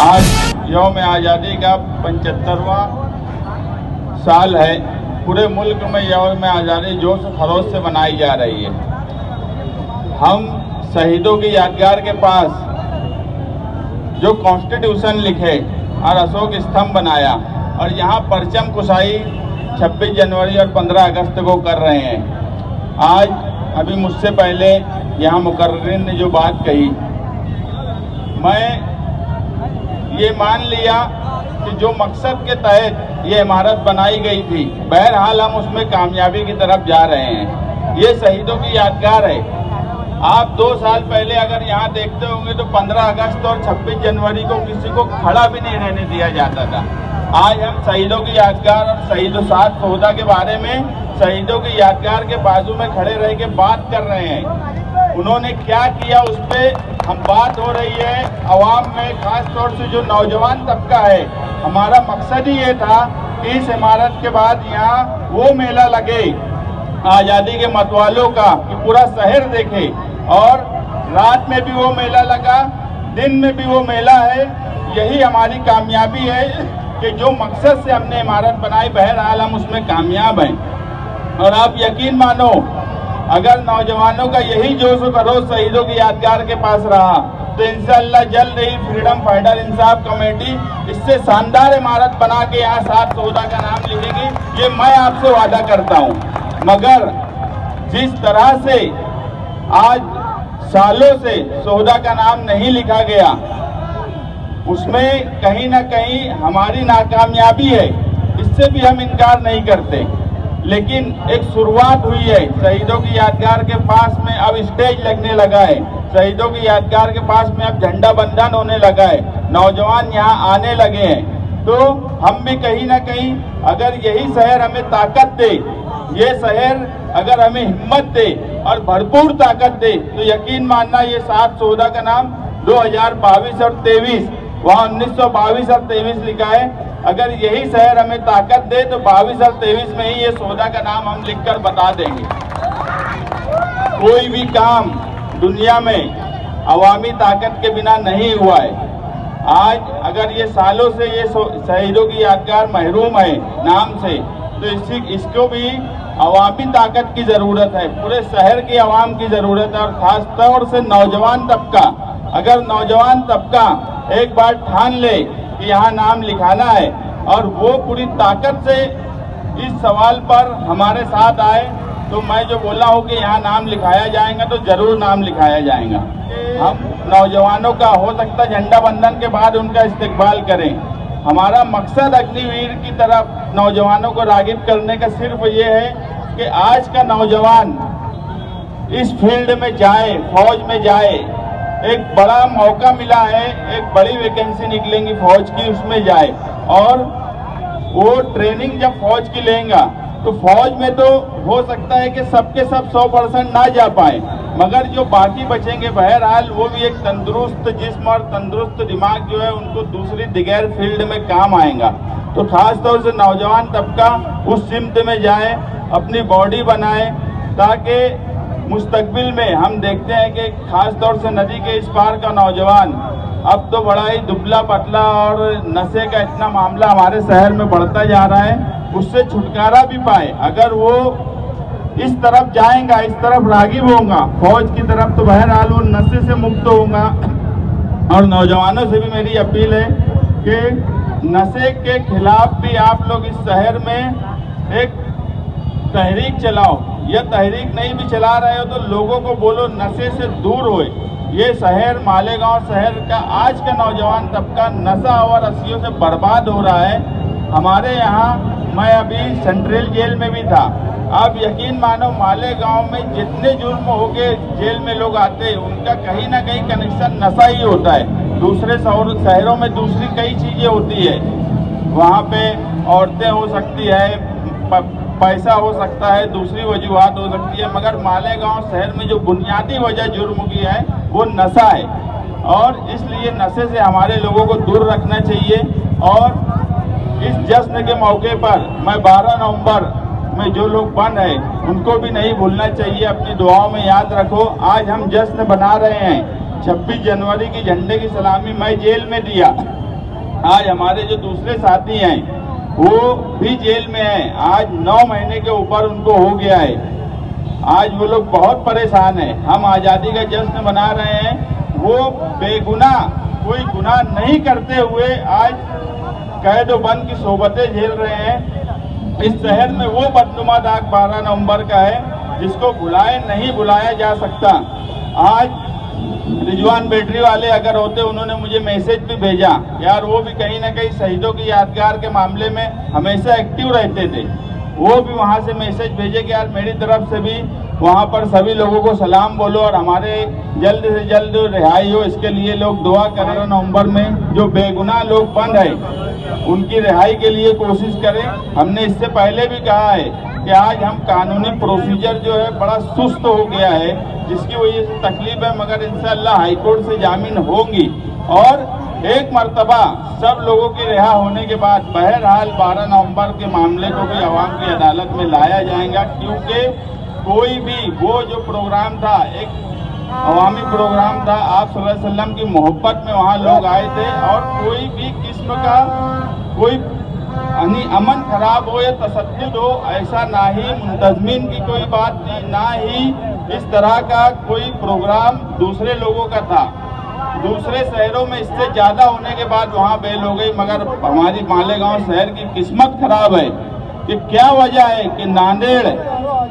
आज यौम आज़ादी का 75वां साल है। पूरे मुल्क में यौम आज़ादी जोश खरोश से मनाई जा रही है। हम शहीदों की यादगार के पास जो कॉन्स्टिट्यूशन लिखे और अशोक स्तंभ बनाया और यहाँ परचम कुशाई 26 जनवरी और 15 अगस्त को कर रहे हैं। आज अभी मुझसे पहले यहाँ मुकर्रिर ने जो बात कही, मैं ये मान लिया कि जो मकसद के तहत ये इमारत बनाई गई थी, बहरहाल हम उसमें कामयाबी की तरफ जा रहे हैं। ये शहीदों की यादगार है। आप 2 साल पहले अगर यहाँ देखते होंगे तो 15 अगस्त और 26 जनवरी को किसी को खड़ा भी नहीं रहने दिया जाता था। आज हम शहीदों की यादगार और शहीदों साथ सौदा के बारे में शहीदों की यादगार के बाजू में खड़े रह के बात कर रहे हैं। उन्होंने क्या किया उस पर हम बात हो रही है अवाम में, खास तौर से जो नौजवान तबका है। हमारा मकसद ही ये था कि इस इमारत के बाद यहाँ वो मेला लगे आज़ादी के मतवालों का कि पूरा शहर देखे, और रात में भी वो मेला लगा, दिन में भी वो मेला है। यही हमारी कामयाबी है कि जो मकसद से हमने इमारत बनाई, बहरहाल हम उसमें कामयाब हैं। और आप यकीन मानो, अगर नौजवानों का यही जोश और खरोश शहीदों की यादगार के पास रहा तो इंशाअल्लाह जल्द ही फ्रीडम फाइटर इंसाफ कमेटी इससे शानदार इमारत बना के यहाँ साथ सौदा का नाम लिखेगी। ये मैं आपसे वादा करता हूँ। मगर जिस तरह से आज सालों से सौदा का नाम नहीं लिखा गया, उसमें कहीं ना कहीं हमारी नाकामयाबी है, इससे भी हम इनकार नहीं करते। लेकिन एक शुरुआत हुई है। शहीदों की यादगार के पास में अब स्टेज लगने लगा है, शहीदों की यादगार के पास में अब झंडा बंधन होने लगा है, नौजवान यहाँ आने लगे हैं। तो हम भी कहीं ना कहीं, अगर यही शहर हमें ताकत दे, ये शहर अगर हमें हिम्मत दे और भरपूर ताकत दे, तो यकीन मानना ये साथ सौदा का नाम 2022 और 23, वहाँ 1922 और 23 लिखा है। अगर यही शहर हमें ताकत दे तो 22 और 23 में ही ये सौदा का नाम हम लिखकर बता देंगे। कोई भी काम दुनिया में अवामी ताकत के बिना नहीं हुआ है। आज अगर ये सालों से ये शहीदों की यादगार महरूम है नाम से, तो इसको भी अवामी ताकत की जरूरत है, पूरे शहर की आवाम की जरूरत है। और खास तौर से नौजवान तबका, अगर नौजवान तबका एक बार ठान ले कि यहाँ नाम लिखाना है और वो पूरी ताकत से इस सवाल पर हमारे साथ आए, तो मैं जो बोला हूँ कि यहाँ नाम लिखाया जाएगा तो जरूर नाम लिखाया जाएगा। हम नौजवानों का हो सकता झंडा बंधन के बाद उनका इस्तकबाल करें। हमारा मकसद अग्निवीर की तरफ नौजवानों को रागिब करने का सिर्फ ये है कि आज का नौजवान इस फील्ड में जाए, फौज में जाए। एक बड़ा मौका मिला है, एक बड़ी वैकेंसी निकलेंगी फौज की, उसमें जाए। और वो ट्रेनिंग जब फौज की लेगा तो फौज में तो हो सकता है कि सबके सब 100% ना जा पाए, मगर जो बाकी बचेंगे बहरहाल वो भी एक तंदुरुस्त जिस्म और तंदुरुस्त दिमाग जो है उनको दूसरी दिगैर फील्ड में काम आएगा। तो खास तौर से नौजवान तबका उस सिमत में जाए, अपनी बॉडी बनाए, ताकि मुस्तकबिल में हम देखते हैं कि खास तौर से नदी के इस पार का नौजवान अब तो बड़ा ही दुबला पतला और नशे का इतना मामला हमारे शहर में बढ़ता जा रहा है, उससे छुटकारा भी पाए। अगर वो इस तरफ जाएगा, इस तरफ रागिब होगा फौज की तरफ, तो बहरहाल वो नशे से मुक्त होगा। और नौजवानों से भी मेरी अपील है कि नशे के खिलाफ भी आप लोग इस शहर में एक तहरीक चलाओ। यह तहरीक नहीं भी चला रहे हो तो लोगों को बोलो नशे से दूर होए। ये शहर मालेगांव शहर का आज का नौजवान तबका नशा और रस्सियों से बर्बाद हो रहा है। हमारे यहाँ, मैं अभी सेंट्रल जेल में भी था, आप यकीन मानो मालेगांव में जितने जुर्म हो गए जेल में लोग आते हैं, उनका कहीं ना कहीं कनेक्शन नशा ही होता है। दूसरे शहरों में दूसरी कई चीज़ें होती है, वहाँ पे औरतें हो सकती है, पैसा हो सकता है, दूसरी वजूहात हो सकती है, मगर मालेगांव शहर में जो बुनियादी वजह जुर्म की है वो नशा है। और इसलिए नशे से हमारे लोगों को दूर रखना चाहिए। और इस जश्न के मौके पर मैं 12 नवंबर में जो लोग बन रहे उनको भी नहीं भूलना चाहिए, अपनी दुआओं में याद रखो। आज हम जश्न बना रहे हैं 26 जनवरी की झंडे की सलामी मैं जेल में दिया, आज हमारे जो दूसरे साथी हैं वो भी जेल में हैं। आज 9 महीने के ऊपर उनको हो गया है। आज वो लोग बहुत परेशान हैं। हम आज़ादी का जश्न मना रहे हैं, वो बेगुनाह कोई गुनाह नहीं करते हुए आज कैद बंद की सोबतें झेल रहे हैं। इस शहर में वो बदनुमा दाग 12 नवंबर का है जिसको नहीं भुलाया जा सकता। आज रिजवान बैटरी वाले अगर होते, उन्होंने मुझे मैसेज भी भेजा, यार वो भी कहीं ना कहीं शहीदों की यादगार के मामले में हमेशा एक्टिव रहते थे। वो भी वहाँ से मैसेज भेजे कि यार मेरी तरफ से भी वहाँ पर सभी लोगों को सलाम बोलो और हमारे जल्द से जल्द रिहाई हो, इसके लिए लोग दुआ करें। नवंबर में जो बेगुनाह लोग बंद है उनकी रिहाई के लिए कोशिश करें। हमने इससे पहले भी कहा है कि आज हम कानूनी प्रोसीजर जो है बड़ा सुस्त हो गया है, जिसकी वजह से तकलीफ है, मगर इंशाअल्लाह हाईकोर्ट से जामीन होंगी और एक मर्तबा सब लोगों की रिहा होने के बाद बहरहाल 12 नवंबर के मामले को भी अवाम की अदालत में लाया जाएगा। क्योंकि कोई भी वो जो प्रोग्राम था, एक अवामी प्रोग्राम था, आप सल्लल्लाहु अलैहि वसल्लम की मोहब्बत में वहाँ लोग आए थे और कोई भी किस्म का कोई अमन खराब हो या तशद्दुद हो, ऐसा ना ही मुंतजमीन की कोई बात थी, ना ही इस तरह का कोई प्रोग्राम दूसरे लोगों का था। दूसरे शहरों में इससे ज़्यादा होने के बाद वहाँ बेल हो गई, मगर हमारी मालेगांव शहर की किस्मत खराब है कि क्या वजह है कि नांदेड़,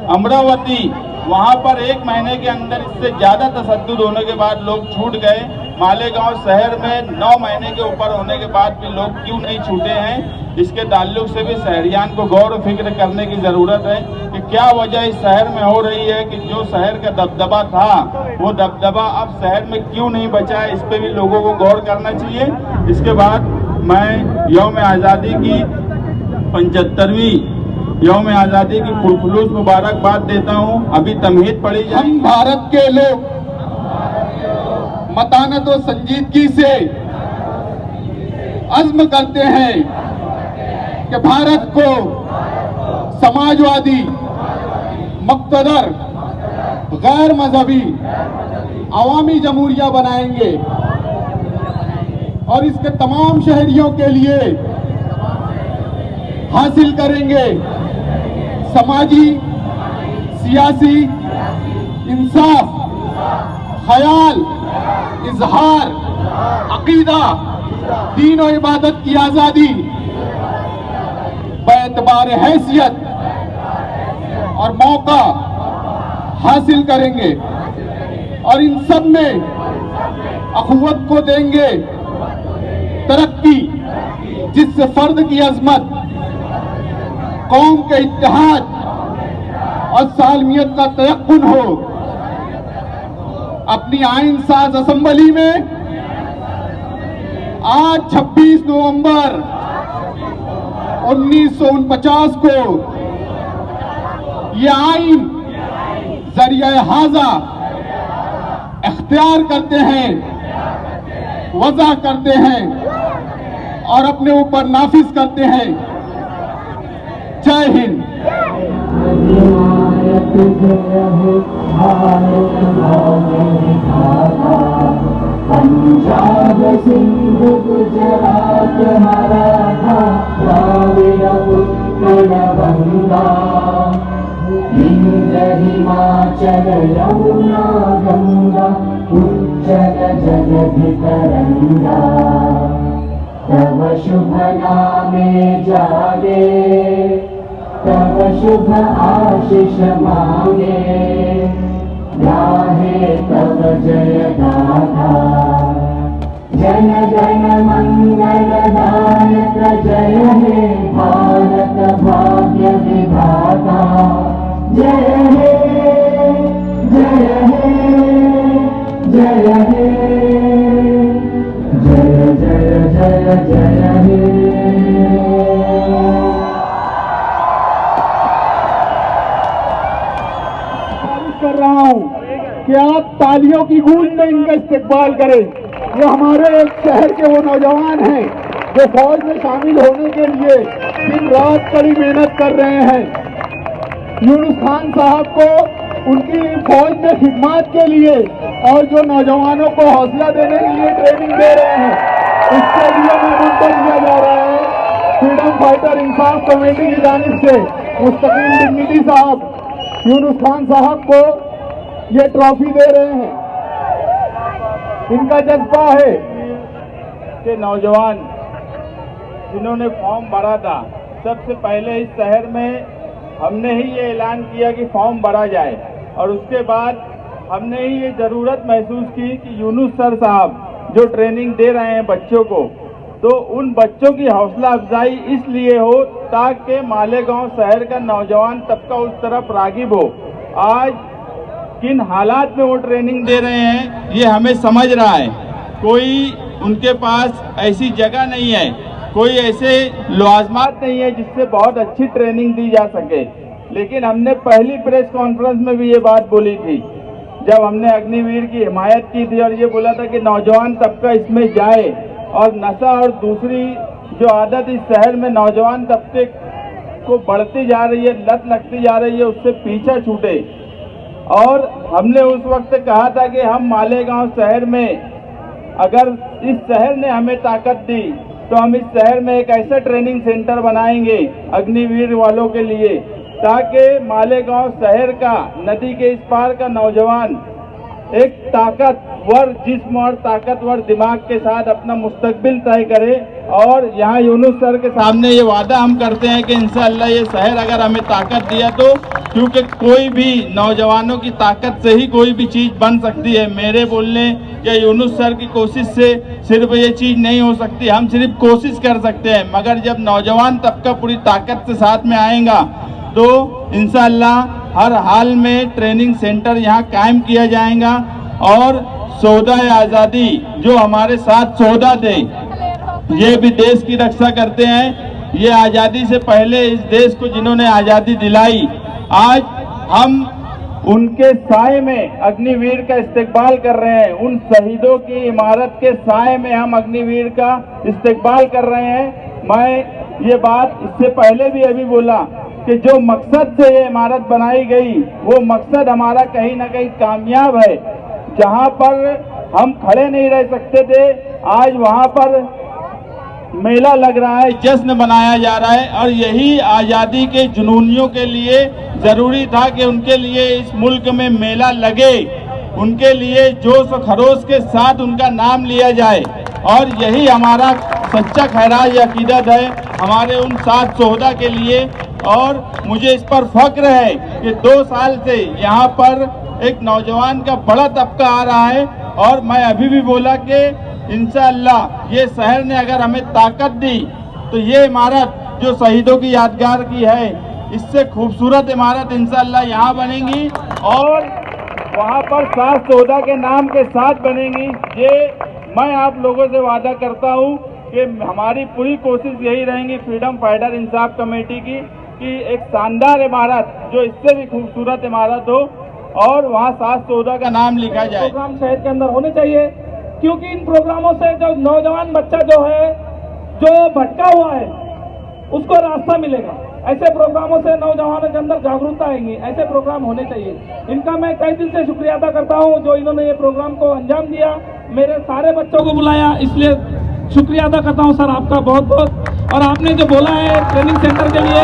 अमरावती, वहाँ पर 1 महीने के अंदर इससे ज़्यादा तशद्दुद होने के बाद लोग छूट गए। मालेगांव शहर में 9 महीने के ऊपर होने के बाद भी लोग क्यों नहीं छूटे हैं, इसके ताल्लुक से भी शहरियान को गौर व फिक्र करने की ज़रूरत है कि क्या वजह इस शहर में हो रही है कि जो शहर का दबदबा था वो दबदबा अब शहर में क्यों नहीं बचा है। इस पर भी लोगों को गौर करना चाहिए। इसके बाद मैं यौम आज़ादी की 75वीं यौम आज़ादी की पुरखुलूस मुबारकबाद देता हूँ। अभी तमहीद पढ़ी जाए। हम भारत के लोग मतानत और संजीदगी से अज़्म करते हैं कि भारत को समाजवादी, मुक़्तदर, गैर मजहबी अवामी जमहूरिया बनाएंगे और इसके तमाम शहरियों के लिए हासिल करेंगे समाजी, सियासी, इंसाफ, ख्याल, इजहार, अकीदा, दीन और इबादत की आज़ादी बेएतबार हैसियत और मौका हासिल करेंगे और इन सब में अखुवत को देंगे तरक्की, जिससे फर्द की अजमत, कौम के इत्तेहाद और सालमियत का तयक्कुन हो। अपनी आइन साज असेंबली में आज 26 नवंबर 1949 को ये आइन जरिया हाजा इख्तियार करते हैं, वज़ा करते हैं और अपने ऊपर नाफिज करते हैं। जय हिंद। पंजाब, सिंध, गुजरात, मराठा, द्राविड़, उत्कल, गंगा, विंध्य, हिमाचल, यमुना, गंगा, उच्चल जलधि तरंगा, तव शुभ नामे जागे, तव शुभ आशीष मांगे, गाहे तव जय गाथा। जन गण मंगल दायक जय हे भारत भाग्य विधाता। जय हे, जय हे, जय हे, जय जय जय जय हे। कर रहा हूं कि आप तालियों की गूंज में इनका इस्तकबाल करें। ये हमारे एक शहर के वो नौजवान हैं जो फौज में शामिल होने के लिए दिन रात कड़ी मेहनत कर रहे हैं। यूनुस खान साहब को उनकी फौज में खिदमत के लिए और जो नौजवानों को हौसला देने के लिए ट्रेनिंग दे रहे हैं, इसके लिए निमंत्रण दिया जा रहा है फ्रीडम फाइटर इंसाफ कमेटी की जानिब से मुस्तकीम डिग्निटी साहब यूनुस खान साहब को ये ट्रॉफी दे रहे हैं। इनका जज्बा है के नौजवान जिन्होंने फॉर्म भरा था, सबसे पहले इस शहर में हमने ही ये ऐलान किया कि फॉर्म भरा जाए और उसके बाद हमने ही ये जरूरत महसूस की कि यूनुस सर साहब जो ट्रेनिंग दे रहे हैं बच्चों को, तो उन बच्चों की हौसला अफजाई इसलिए हो ताकि मालेगांव शहर का नौजवान तबका उस तरफ रागिब हो। आज किन हालात में वो ट्रेनिंग दे रहे हैं ये हमें समझ रहा है। कोई उनके पास ऐसी जगह नहीं है, कोई ऐसे लवाजमात नहीं है जिससे बहुत अच्छी ट्रेनिंग दी जा सके। लेकिन हमने पहली प्रेस कॉन्फ्रेंस में भी ये बात बोली थी जब हमने अग्निवीर की हिमायत की थी और ये बोला था कि नौजवान तबका इसमें जाए और नशा और दूसरी जो आदत इस शहर में नौजवान तबके को बढ़ती जा रही है, लत लगती जा रही है, उससे पीछा छूटे। और हमने उस वक्त कहा था कि हम मालेगांव शहर में, अगर इस शहर ने हमें ताकत दी तो हम इस शहर में एक ऐसा ट्रेनिंग सेंटर बनाएंगे अग्निवीर वालों के लिए, ताकि मालेगांव शहर का, नदी के इस पार का नौजवान एक ताकतवर जिस्म और ताकतवर दिमाग के साथ अपना मुस्तकबिल तय करे। और यहाँ यूनुस सर के सामने ये वादा हम करते हैं कि इंशाअल्लाह ये शहर अगर हमें ताकत दिया तो, क्योंकि कोई भी नौजवानों की ताकत से ही कोई भी चीज़ बन सकती है। मेरे बोलने या यूनुस सर की कोशिश से सिर्फ ये चीज़ नहीं हो सकती, हम सिर्फ कोशिश कर सकते हैं, मगर जब नौजवान तबका पूरी ताकत से साथ में आएगा तो इंशाअल्लाह हर हाल में ट्रेनिंग सेंटर यहाँ कायम किया जाएगा। और सौदा आज़ादी जो हमारे साथ सौदा थे, ये भी देश की रक्षा करते हैं। ये आज़ादी से पहले इस देश को जिन्होंने आज़ादी दिलाई, आज हम उनके साए में अग्निवीर का इस्तेकबाल कर रहे हैं। उन शहीदों की इमारत के साए में हम अग्निवीर का इस्तेकबाल कर रहे हैं। मैं ये बात इससे पहले भी अभी बोला कि जो मकसद से ये इमारत बनाई गई वो मकसद हमारा कहीं ना कहीं कामयाब है। जहां पर हम खड़े नहीं रह सकते थे, आज वहां पर मेला लग रहा है, जश्न मनाया जा रहा है। और यही आज़ादी के जुनूनियों के लिए ज़रूरी था कि उनके लिए इस मुल्क में मेला लगे, उनके लिए जोश और खरोश के साथ उनका नाम लिया जाए। और यही हमारा सच्चा खैराज अकीदत है हमारे उन 7 शोहदा के लिए। और मुझे इस पर फख्र है कि 2 साल से यहाँ पर एक नौजवान का बड़ा तबका आ रहा है। और मैं अभी भी बोला कि इंशाअल्लाह ये शहर ने अगर हमें ताकत दी तो ये इमारत जो शहीदों की यादगार की है, इससे खूबसूरत इमारत इंशाअल्लाह यहाँ बनेगी और वहाँ पर 7 शोहदा के नाम के साथ बनेगी। ये मैं आप लोगों से वादा करता हूँ कि हमारी पूरी कोशिश यही रहेगी फ्रीडम फाइटर इंसाफ कमेटी की कि एक शानदार इमारत जो इससे भी खूबसूरत इमारत हो और वहाँ 7 शोहदा का नाम लिखा जाए। प्रोग्राम शहर के अंदर होने चाहिए, क्योंकि इन प्रोग्रामों से जो नौजवान बच्चा जो है जो भटका हुआ है उसको रास्ता मिलेगा। ऐसे प्रोग्रामों से नौजवानों के अंदर जागरूकता आएगी। ऐसे प्रोग्राम होने चाहिए। इनका मैं कई दिल से शुक्रिया अदा करता हूँ जो इन्होंने ये प्रोग्राम को अंजाम दिया, मेरे सारे बच्चों को बुलाया, इसलिए शुक्रिया अदा करता हूँ सर आपका बहुत बहुत। और आपने जो बोला है ट्रेनिंग सेंटर के लिए,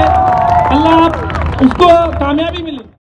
अल्लाह उसको कामयाबी मिले।